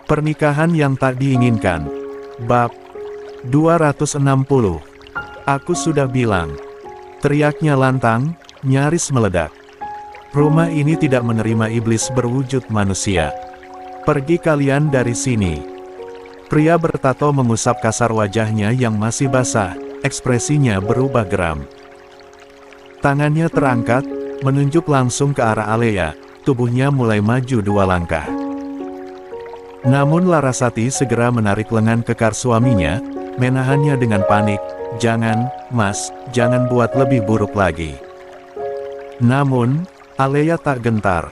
Pernikahan yang tak diinginkan. Bab 260. Aku sudah bilang. Teriaknya lantang, nyaris meledak. Rumah ini tidak menerima iblis berwujud manusia. Pergi kalian dari sini. Pria bertato mengusap kasar wajahnya yang masih basah, ekspresinya berubah geram. Tangannya terangkat, menunjuk langsung ke arah Alea, tubuhnya mulai maju 2 langkah. Namun Larasati segera menarik lengan kekar suaminya, menahannya dengan panik, "Jangan, Mas, jangan buat lebih buruk lagi." Namun, Alea tak gentar.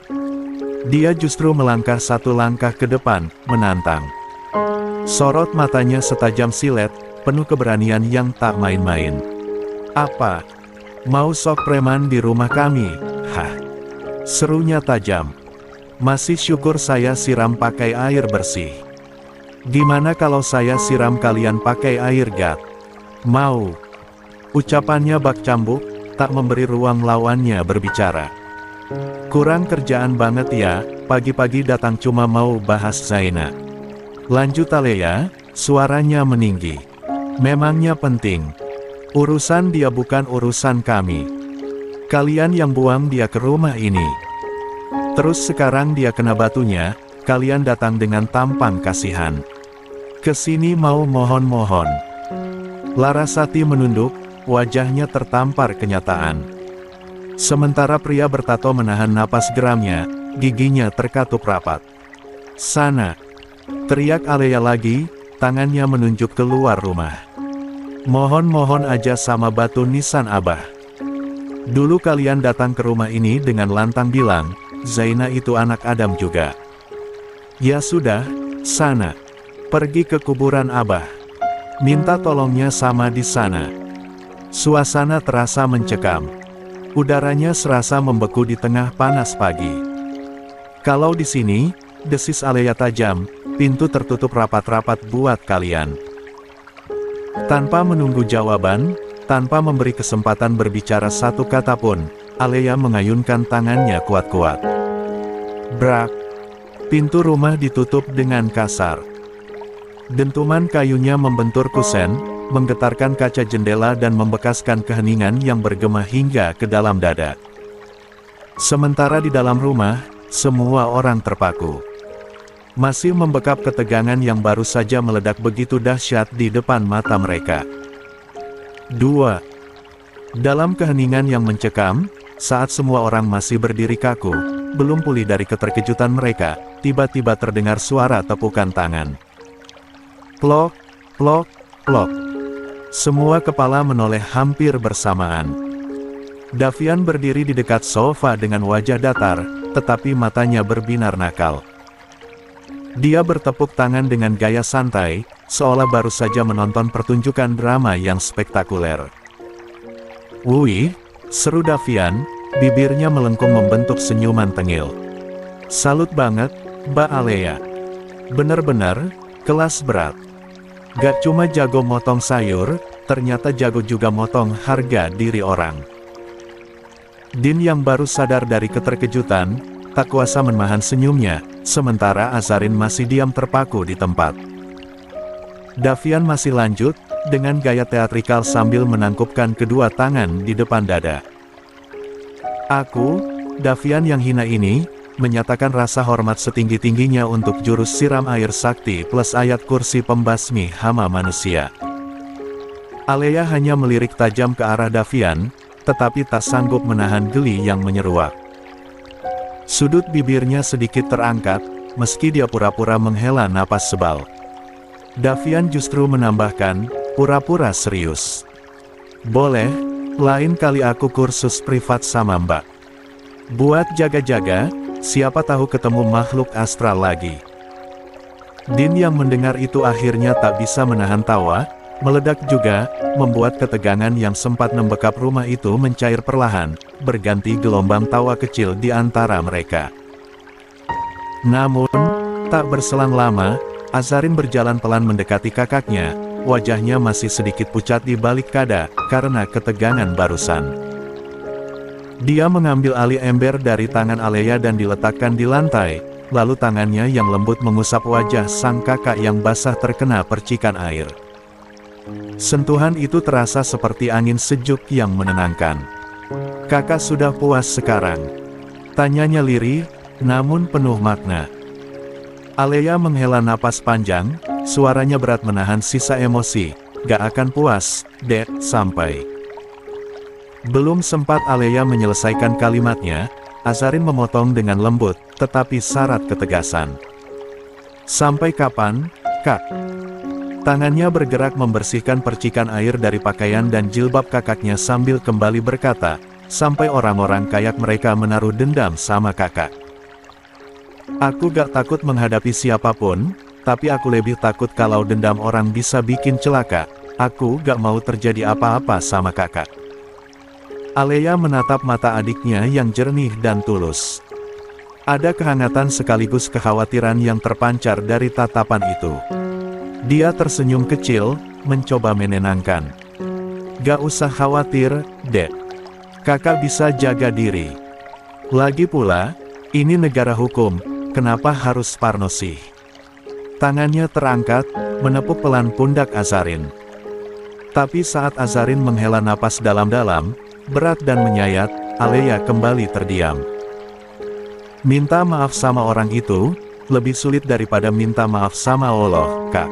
Dia justru melangkah 1 langkah ke depan, menantang. Sorot matanya setajam silet, penuh keberanian yang tak main-main. "Apa? Mau sok preman di rumah kami? Hah?" Serunya tajam. "Masih syukur saya siram pakai air bersih. Gimana kalau saya siram kalian pakai air gat? Mau?" Ucapannya bak cambuk, tak memberi ruang lawannya berbicara. "Kurang kerjaan banget ya, pagi-pagi datang cuma mau bahas Zaina." Lanjut Alea, suaranya meninggi. "Memangnya penting? Urusan dia bukan urusan kami. Kalian yang buang dia ke rumah ini. Terus sekarang dia kena batunya, kalian datang dengan tampang kasihan. Kesini mau mohon-mohon." Larasati menunduk, wajahnya tertampar kenyataan. Sementara pria bertato menahan napas geramnya, giginya terkatup rapat. "Sana!" teriak Alea lagi, tangannya menunjuk keluar rumah. "Mohon-mohon aja sama batu nisan Abah. Dulu kalian datang ke rumah ini dengan lantang bilang, Zaina itu anak Adam juga. Ya sudah, sana. Pergi ke kuburan Abah. Minta tolongnya sama di sana." Suasana terasa mencekam. Udaranya serasa membeku di tengah panas pagi. "Kalau di sini," desis Alea tajam, "pintu tertutup rapat-rapat buat kalian." Tanpa menunggu jawaban, tanpa memberi kesempatan berbicara 1 kata pun, Alea mengayunkan tangannya kuat-kuat. Brak! Pintu rumah ditutup dengan kasar. Dentuman kayunya membentur kusen, menggetarkan kaca jendela dan membekaskan keheningan yang bergema hingga ke dalam dada. Sementara di dalam rumah, semua orang terpaku. Masih membekap ketegangan yang baru saja meledak begitu dahsyat di depan mata mereka. 2. Dalam keheningan yang mencekam, saat semua orang masih berdiri kaku, belum pulih dari keterkejutan mereka, tiba-tiba terdengar suara tepukan tangan. Plok, plok, plok. Semua kepala menoleh hampir bersamaan. Davian berdiri di dekat sofa dengan wajah datar, tetapi matanya berbinar nakal. Dia bertepuk tangan dengan gaya santai, seolah baru saja menonton pertunjukan drama yang spektakuler. "Wih," seru Davian, bibirnya melengkung membentuk senyuman tengil. "Salut banget, Mbak Alea. Bener-bener, kelas berat. Gak cuma jago motong sayur, ternyata jago juga motong harga diri orang." Din yang baru sadar dari keterkejutan, tak kuasa menahan senyumnya, sementara Azarin masih diam terpaku di tempat. Davian masih lanjut, dengan gaya teatrikal sambil menangkupkan kedua tangan di depan dada. "Aku, Davian yang hina ini, menyatakan rasa hormat setinggi-tingginya untuk jurus siram air sakti plus ayat kursi pembasmi hama manusia." Alea hanya melirik tajam ke arah Davian, tetapi tak sanggup menahan geli yang menyeruak. Sudut bibirnya sedikit terangkat, meski dia pura-pura menghela napas sebal. Davian justru menambahkan, pura-pura serius. "Boleh, lain kali aku kursus privat sama Mbak. Buat jaga-jaga, siapa tahu ketemu makhluk astral lagi." Din yang mendengar itu akhirnya tak bisa menahan tawa, meledak juga, membuat ketegangan yang sempat membekap rumah itu mencair perlahan, berganti gelombang tawa kecil di antara mereka. Namun, tak berselang lama, Azarin berjalan pelan mendekati kakaknya, wajahnya masih sedikit pucat di balik kada, karena ketegangan barusan. Dia mengambil alih ember dari tangan Alea dan diletakkan di lantai, lalu tangannya yang lembut mengusap wajah sang kakak yang basah terkena percikan air. Sentuhan itu terasa seperti angin sejuk yang menenangkan. "Kakak sudah puas sekarang?" tanyanya lirih, namun penuh makna. Alea menghela napas panjang, suaranya berat menahan sisa emosi. "Gak akan puas, Dek, sampai..." Belum sempat Alea menyelesaikan kalimatnya, Azarin memotong dengan lembut, tetapi syarat ketegasan. "Sampai kapan, Kak?" Tangannya bergerak membersihkan percikan air dari pakaian dan jilbab kakaknya sambil kembali berkata, "Sampai orang-orang kayak mereka menaruh dendam sama kakak. Aku gak takut menghadapi siapapun, tapi aku lebih takut kalau dendam orang bisa bikin celaka. Aku gak mau terjadi apa-apa sama kakak." Alea menatap mata adiknya yang jernih dan tulus. Ada kehangatan sekaligus kekhawatiran yang terpancar dari tatapan itu. Dia tersenyum kecil, mencoba menenangkan. "Gak usah khawatir, Dek. Kakak bisa jaga diri. Lagi pula, ini negara hukum, kenapa harus parnosih?" Tangannya terangkat, menepuk pelan pundak Azarin. Tapi saat Azarin menghela napas dalam-dalam, berat dan menyayat, Alea kembali terdiam. "Minta maaf sama orang itu, lebih sulit daripada minta maaf sama Allah, Kak.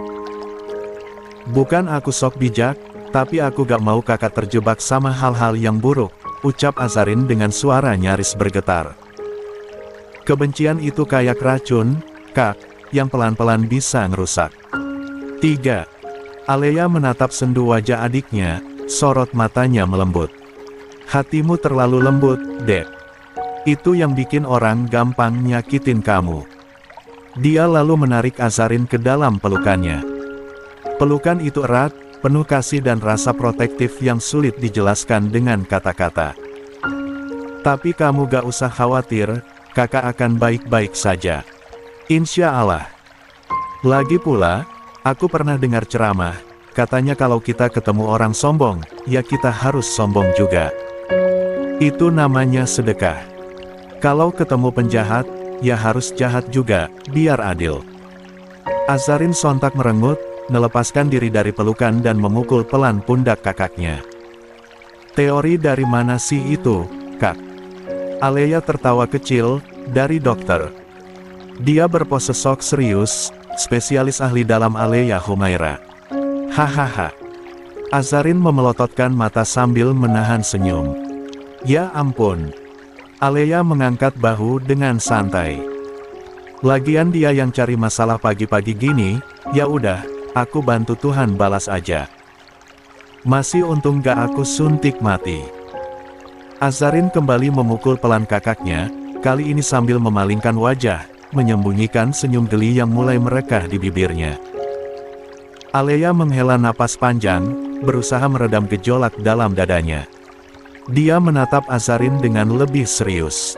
Bukan aku sok bijak, tapi aku gak mau kakak terjebak sama hal-hal yang buruk," ucap Azarin dengan suara nyaris bergetar. "Kebencian itu kayak racun, Kak, yang pelan-pelan bisa ngerusak." 3. Alea menatap sendu wajah adiknya, sorot matanya melembut. "Hatimu terlalu lembut, Dek. Itu yang bikin orang gampang nyakitin kamu." Dia lalu menarik Azarin ke dalam pelukannya. Pelukan itu erat, penuh kasih dan rasa protektif yang sulit dijelaskan dengan kata-kata. "Tapi kamu gak usah khawatir, kakak akan baik-baik saja. Insya Allah. Lagi pula, aku pernah dengar ceramah, katanya kalau kita ketemu orang sombong, ya kita harus sombong juga. Itu namanya sedekah. Kalau ketemu penjahat, ya harus jahat juga, biar adil." Azarin sontak merengut, melepaskan diri dari pelukan dan memukul pelan pundak kakaknya. "Teori dari mana sih itu, Kak?" Alea tertawa kecil, "Dari dokter." Dia berpose sok serius, spesialis ahli dalam Alea Humaira. "Hahaha." Azarin memelototkan mata sambil menahan senyum. "Ya ampun." Alea mengangkat bahu dengan santai. "Lagian dia yang cari masalah pagi-pagi gini, ya udah, aku bantu Tuhan balas aja. Masih untung gak aku suntik mati." Azarin kembali memukul pelan kakaknya, kali ini sambil memalingkan wajah, menyembunyikan senyum geli yang mulai merekah di bibirnya. Alea menghela napas panjang, berusaha meredam gejolak dalam dadanya. Dia menatap Azarin dengan lebih serius.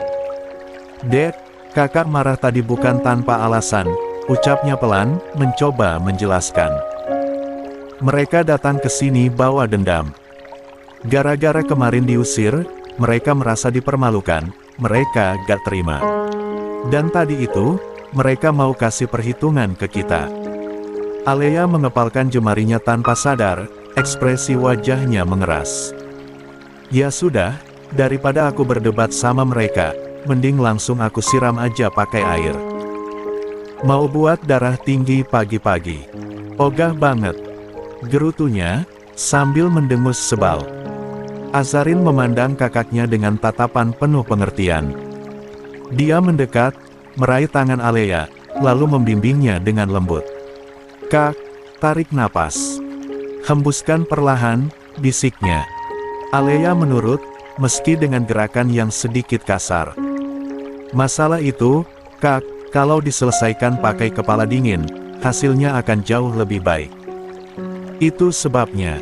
"Dek, kakak marah tadi bukan tanpa alasan," ucapnya pelan, mencoba menjelaskan. "Mereka datang ke sini bawa dendam. Gara-gara kemarin diusir, mereka merasa dipermalukan, mereka gak terima. Dan tadi itu, mereka mau kasih perhitungan ke kita." Alea mengepalkan jemarinya tanpa sadar, ekspresi wajahnya mengeras. "Ya sudah, daripada aku berdebat sama mereka, mending langsung aku siram aja pakai air. Mau buat darah tinggi pagi-pagi. Ogah banget," gerutunya, sambil mendengus sebal. Azarin memandang kakaknya dengan tatapan penuh pengertian. Dia mendekat, meraih tangan Alea, lalu membimbingnya dengan lembut. "Kak, tarik napas. Hembuskan perlahan," bisiknya. Alea menurut, meski dengan gerakan yang sedikit kasar. "Masalah itu, Kak, kalau diselesaikan pakai kepala dingin, hasilnya akan jauh lebih baik. Itu sebabnya,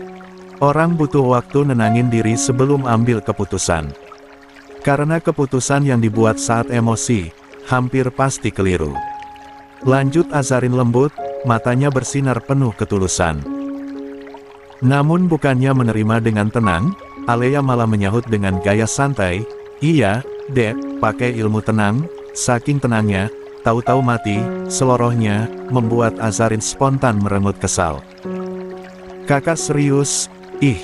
orang butuh waktu nenangin diri sebelum ambil keputusan. Karena keputusan yang dibuat saat emosi, hampir pasti keliru." Lanjut Azarin lembut, matanya bersinar penuh ketulusan. Namun bukannya menerima dengan tenang, Alea malah menyahut dengan gaya santai, "Iya, Dek, pakai ilmu tenang." Saking tenangnya, tahu-tahu mati, selorohnya, membuat Azarin spontan merengut kesal. Kakak serius? Ih!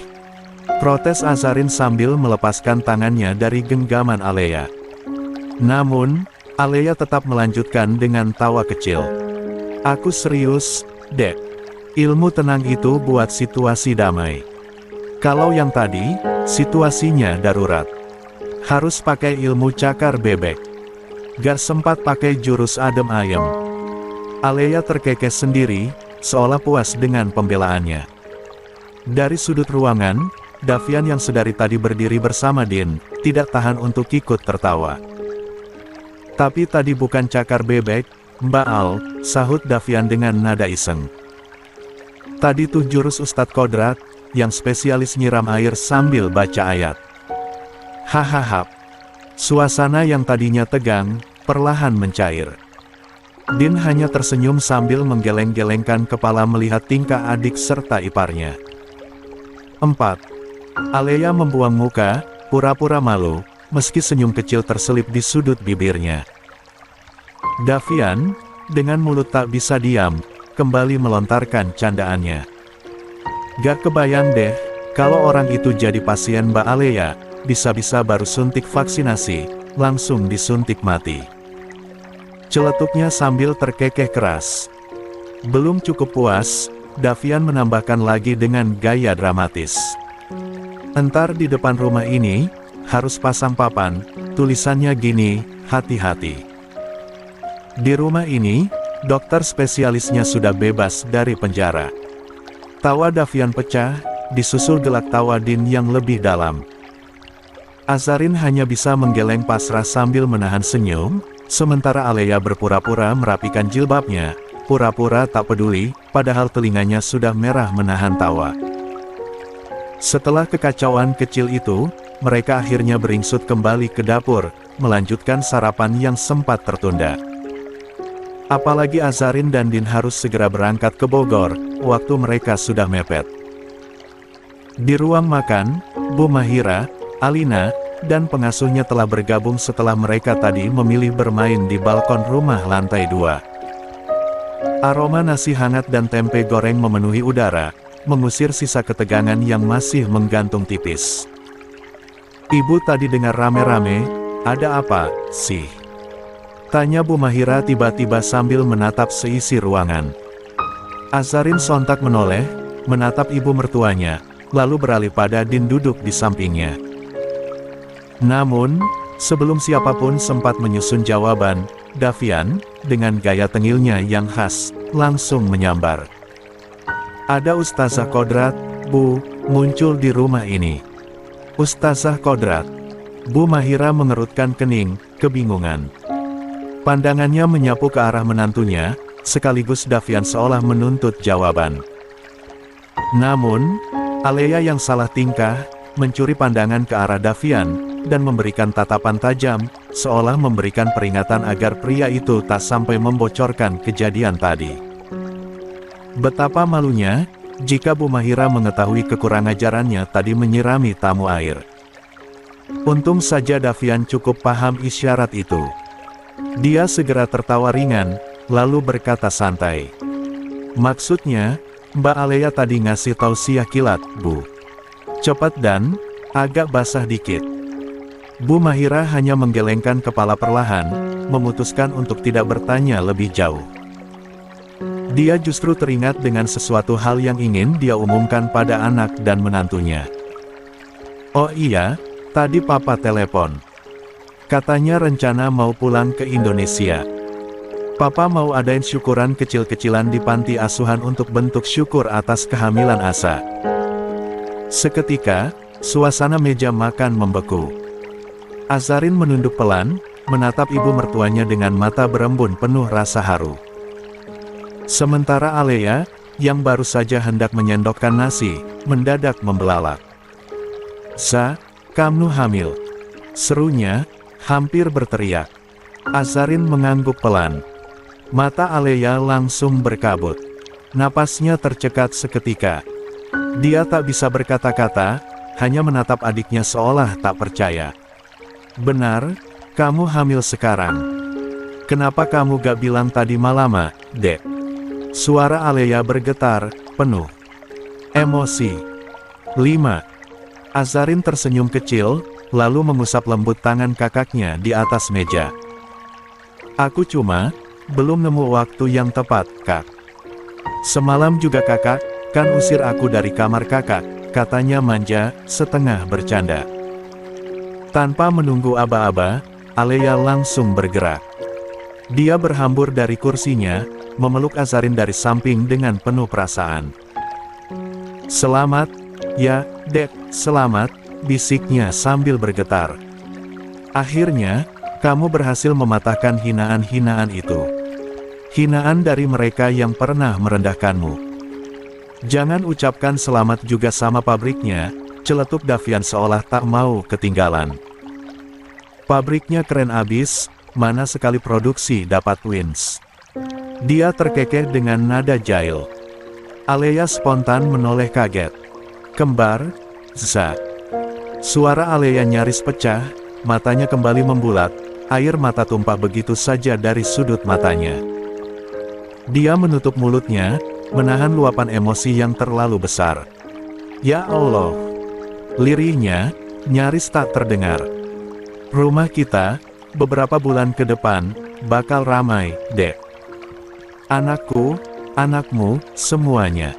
Protes Azarin sambil melepaskan tangannya dari genggaman Alea. Namun, Alea tetap melanjutkan dengan tawa kecil. Aku serius, Dek. Ilmu tenang itu buat situasi damai. Kalau yang tadi, situasinya darurat. Harus pakai ilmu cakar bebek. Gak sempat pakai jurus adem ayem. Alea terkekeh sendiri, seolah puas dengan pembelaannya. Dari sudut ruangan, Davian yang sedari tadi berdiri bersama Din, tidak tahan untuk ikut tertawa. Tapi tadi bukan cakar bebek, Mbak Al, sahut Davian dengan nada iseng. Tadi tuh jurus Ustadz Kodrat, yang spesialis nyiram air sambil baca ayat. Hahaha. Suasana yang tadinya tegang, perlahan mencair. Din hanya tersenyum sambil menggeleng-gelengkan kepala melihat tingkah adik serta iparnya. 4. Alea membuang muka, pura-pura malu, meski senyum kecil terselip di sudut bibirnya. Davian, dengan mulut tak bisa diam, kembali melontarkan candaannya. Gak kebayang deh, kalau orang itu jadi pasien Mbak Alea, bisa-bisa baru suntik vaksinasi, langsung disuntik mati. Celetuknya sambil terkekeh keras. Belum cukup puas, Davian menambahkan lagi dengan gaya dramatis. Entar di depan rumah ini, harus pasang papan, tulisannya gini, hati-hati. Di rumah ini, dokter spesialisnya sudah bebas dari penjara. Tawa Davian pecah, disusul gelak tawa Din yang lebih dalam. Azarin hanya bisa menggeleng pasrah sambil menahan senyum, sementara Alea berpura-pura merapikan jilbabnya, pura-pura tak peduli, padahal telinganya sudah merah menahan tawa. Setelah kekacauan kecil itu, mereka akhirnya beringsut kembali ke dapur, melanjutkan sarapan yang sempat tertunda. Apalagi Azarin dan Din harus segera berangkat ke Bogor, waktu mereka sudah mepet. Di ruang makan, Bu Mahira, Alina, dan pengasuhnya telah bergabung setelah mereka tadi memilih bermain di balkon rumah lantai 2. Aroma nasi hangat dan tempe goreng memenuhi udara, mengusir sisa ketegangan yang masih menggantung tipis. Ibu tadi dengar rame-rame, ada apa, sih? Tanya Bu Mahira tiba-tiba sambil menatap seisi ruangan. Azarin sontak menoleh, menatap ibu mertuanya, lalu beralih pada Din duduk di sampingnya. Namun, sebelum siapapun sempat menyusun jawaban, Davian, dengan gaya tengilnya yang khas, langsung menyambar. Ada Ustazah Kodrat, Bu, muncul di rumah ini. Ustazah Kodrat. Bu Mahira mengerutkan kening, kebingungan. Pandangannya menyapu ke arah menantunya, sekaligus Davian seolah menuntut jawaban. Namun, Alea yang salah tingkah, mencuri pandangan ke arah Davian, dan memberikan tatapan tajam, seolah memberikan peringatan agar pria itu tak sampai membocorkan kejadian tadi. Betapa malunya, jika Bu Mahira mengetahui kekurang ajarannya tadi menyirami tamu air. Untung saja Davian cukup paham isyarat itu. Dia segera tertawa ringan, lalu berkata santai. Maksudnya, Mbak Alea tadi ngasih tausiah kilat, Bu. Cepat dan agak basah dikit. Bu Mahira hanya menggelengkan kepala perlahan, memutuskan untuk tidak bertanya lebih jauh. Dia justru teringat dengan sesuatu hal yang ingin dia umumkan pada anak dan menantunya. Oh iya, tadi Papa telepon. Katanya rencana mau pulang ke Indonesia. Papa mau adain syukuran kecil-kecilan di panti asuhan untuk bentuk syukur atas kehamilan Asa. Seketika, suasana meja makan membeku. Azarin menunduk pelan, menatap ibu mertuanya dengan mata berembun penuh rasa haru. Sementara Alea, yang baru saja hendak menyendokkan nasi, mendadak membelalak. Za, kamu hamil. Serunya, hampir berteriak. Azarin mengangguk pelan. Mata Alea langsung berkabut. Napasnya tercekat seketika. Dia tak bisa berkata-kata, hanya menatap adiknya seolah tak percaya. Benar, kamu hamil sekarang. Kenapa kamu gak bilang tadi malam, Dek? Suara Alea bergetar, penuh emosi. 5. Azarin tersenyum kecil, lalu mengusap lembut tangan kakaknya di atas meja. Aku cuma belum nemu waktu yang tepat, Kak. Semalam juga kakak kan usir aku dari kamar kakak, katanya manja, setengah bercanda. Tanpa menunggu aba-aba, Alea langsung bergerak. Dia berhambur dari kursinya, memeluk Azarin dari samping dengan penuh perasaan. Selamat, ya, Dek, selamat, bisiknya sambil bergetar. Akhirnya, kamu berhasil mematahkan hinaan-hinaan itu. Hinaan dari mereka yang pernah merendahkanmu. Jangan ucapkan selamat juga sama pabriknya, celetuk Davian seolah tak mau ketinggalan. Pabriknya keren abis, mana sekali produksi dapat wins. Dia terkekeh dengan nada jahil. Alea spontan menoleh kaget. Kembar, Za. Suara Alea nyaris pecah, matanya kembali membulat, air mata tumpah begitu saja dari sudut matanya. Dia menutup mulutnya, menahan luapan emosi yang terlalu besar. Ya Allah! Lirihnya, nyaris tak terdengar. Rumah kita, beberapa bulan ke depan, bakal ramai, Dek. Anakku, anakmu, semuanya.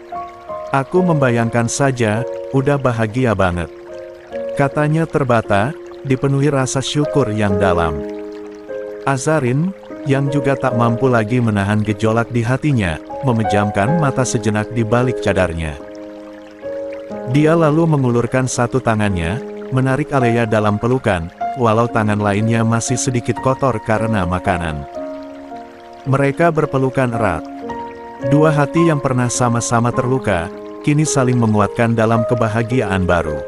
Aku membayangkan saja, udah bahagia banget. Katanya terbata, dipenuhi rasa syukur yang dalam. Azarin, yang juga tak mampu lagi menahan gejolak di hatinya, memejamkan mata sejenak di balik cadarnya. Dia lalu mengulurkan satu tangannya, menarik Alea dalam pelukan, walau tangan lainnya masih sedikit kotor karena makanan. Mereka berpelukan erat. Dua hati yang pernah sama-sama terluka, kini saling menguatkan dalam kebahagiaan baru.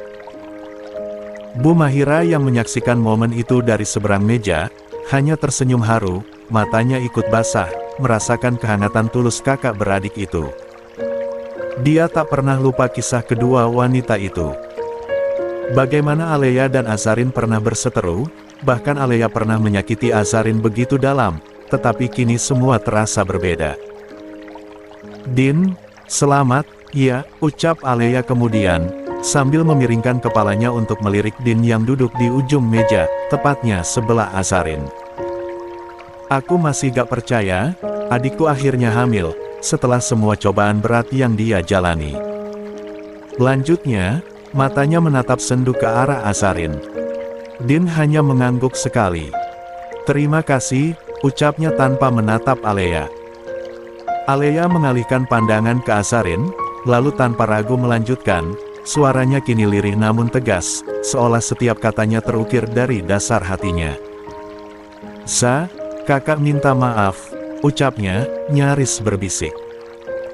Bu Mahira yang menyaksikan momen itu dari seberang meja, hanya tersenyum haru, matanya ikut basah, merasakan kehangatan tulus kakak beradik itu. Dia tak pernah lupa kisah kedua wanita itu. Bagaimana Alea dan Azarin pernah berseteru, bahkan Alea pernah menyakiti Azarin begitu dalam, tetapi kini semua terasa berbeda. Din, selamat, ya, ucap Alea kemudian, sambil memiringkan kepalanya untuk melirik Din yang duduk di ujung meja, tepatnya sebelah Azarin. Aku masih gak percaya, adikku akhirnya hamil, setelah semua cobaan berat yang dia jalani. Lanjutnya, matanya menatap sendu ke arah Azarin. Din hanya mengangguk sekali. Terima kasih, ucapnya tanpa menatap Alea. Alea mengalihkan pandangan ke Azarin, lalu tanpa ragu melanjutkan, suaranya kini lirih namun tegas, seolah setiap katanya terukir dari dasar hatinya. Za, kakak minta maaf, ucapnya, nyaris berbisik.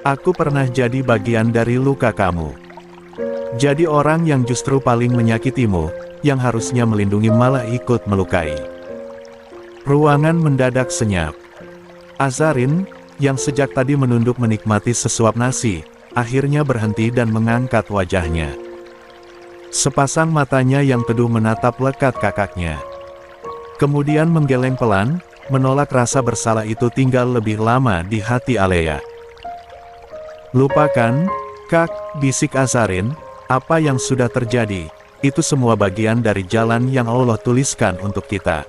Aku pernah jadi bagian dari luka kamu. Jadi orang yang justru paling menyakitimu, yang harusnya melindungi malah ikut melukai. Ruangan mendadak senyap. Azarin, yang sejak tadi menunduk menikmati sesuap nasi, akhirnya berhenti dan mengangkat wajahnya. Sepasang matanya yang teduh menatap lekat kakaknya. Kemudian menggeleng pelan, menolak rasa bersalah itu tinggal lebih lama di hati Alea. Lupakan, Kak, bisik Azarin, apa yang sudah terjadi, itu semua bagian dari jalan yang Allah tuliskan untuk kita.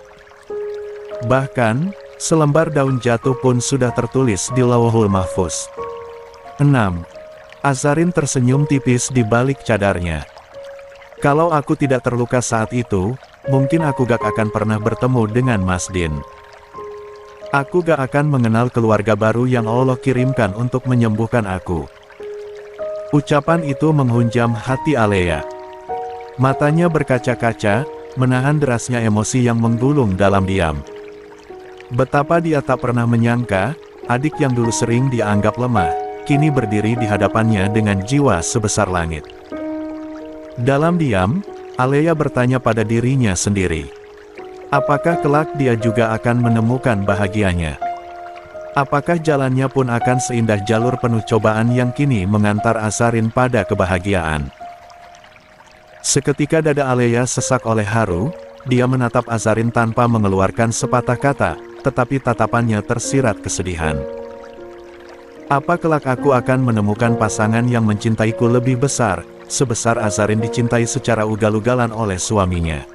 Bahkan, selembar daun jatuh pun sudah tertulis di Lauhul Mahfuz. 6. Azarin tersenyum tipis di balik cadarnya. Kalau aku tidak terluka saat itu, mungkin aku gak akan pernah bertemu dengan Mas Din. Aku gak akan mengenal keluarga baru yang Allah kirimkan untuk menyembuhkan aku. Ucapan itu menghunjam hati Alea. Matanya berkaca-kaca, menahan derasnya emosi yang menggulung dalam diam. Betapa dia tak pernah menyangka, adik yang dulu sering dianggap lemah, kini berdiri di hadapannya dengan jiwa sebesar langit. Dalam diam, Alea bertanya pada dirinya sendiri. Apakah kelak dia juga akan menemukan bahagianya? Apakah jalannya pun akan seindah jalur penuh cobaan yang kini mengantar Azarin pada kebahagiaan? Seketika dada Alea sesak oleh haru, dia menatap Azarin tanpa mengeluarkan sepatah kata, tetapi tatapannya tersirat kesedihan. Apa kelak aku akan menemukan pasangan yang mencintaiku lebih besar, sebesar Azarin dicintai secara ugal-ugalan oleh suaminya?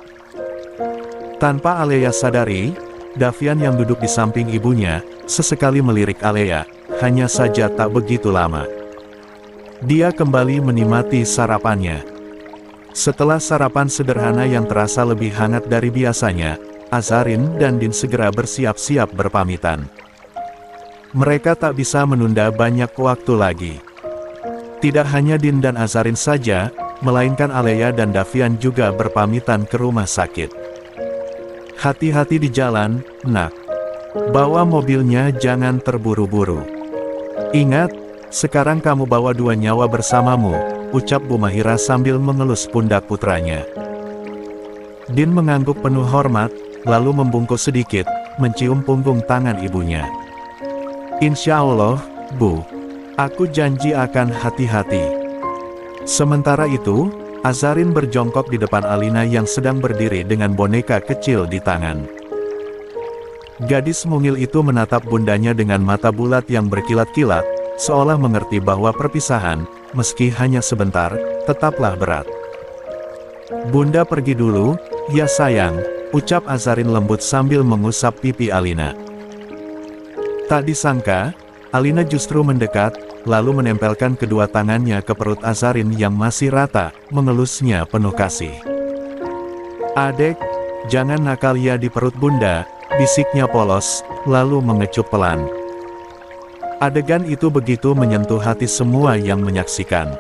Tanpa Alea sadari, Davian yang duduk di samping ibunya, sesekali melirik Alea, hanya saja tak begitu lama. Dia kembali menikmati sarapannya. Setelah sarapan sederhana yang terasa lebih hangat dari biasanya, Azarin dan Din segera bersiap-siap berpamitan. Mereka tak bisa menunda banyak waktu lagi. Tidak hanya Din dan Azarin saja, melainkan Alea dan Davian juga berpamitan ke rumah sakit. Hati-hati di jalan, nak. Bawa mobilnya jangan terburu-buru. Ingat, sekarang kamu bawa 2 nyawa bersamamu, ucap Bu Mahira sambil mengelus pundak putranya. Din mengangguk penuh hormat, lalu membungkuk sedikit, mencium punggung tangan ibunya. Insya Allah, Bu. Aku janji akan hati-hati. Sementara itu, Azarin berjongkok di depan Alina yang sedang berdiri dengan boneka kecil di tangan. Gadis mungil itu menatap bundanya dengan mata bulat yang berkilat-kilat, seolah mengerti bahwa perpisahan, meski hanya sebentar, tetaplah berat. Bunda pergi dulu, ya sayang, ucap Azarin lembut sambil mengusap pipi Alina. Tak disangka, Alina justru mendekat, lalu menempelkan kedua tangannya ke perut Azarin yang masih rata, mengelusnya penuh kasih. Adek, jangan nakal ya di perut bunda, bisiknya polos, lalu mengecup pelan. Adegan itu begitu menyentuh hati semua yang menyaksikan.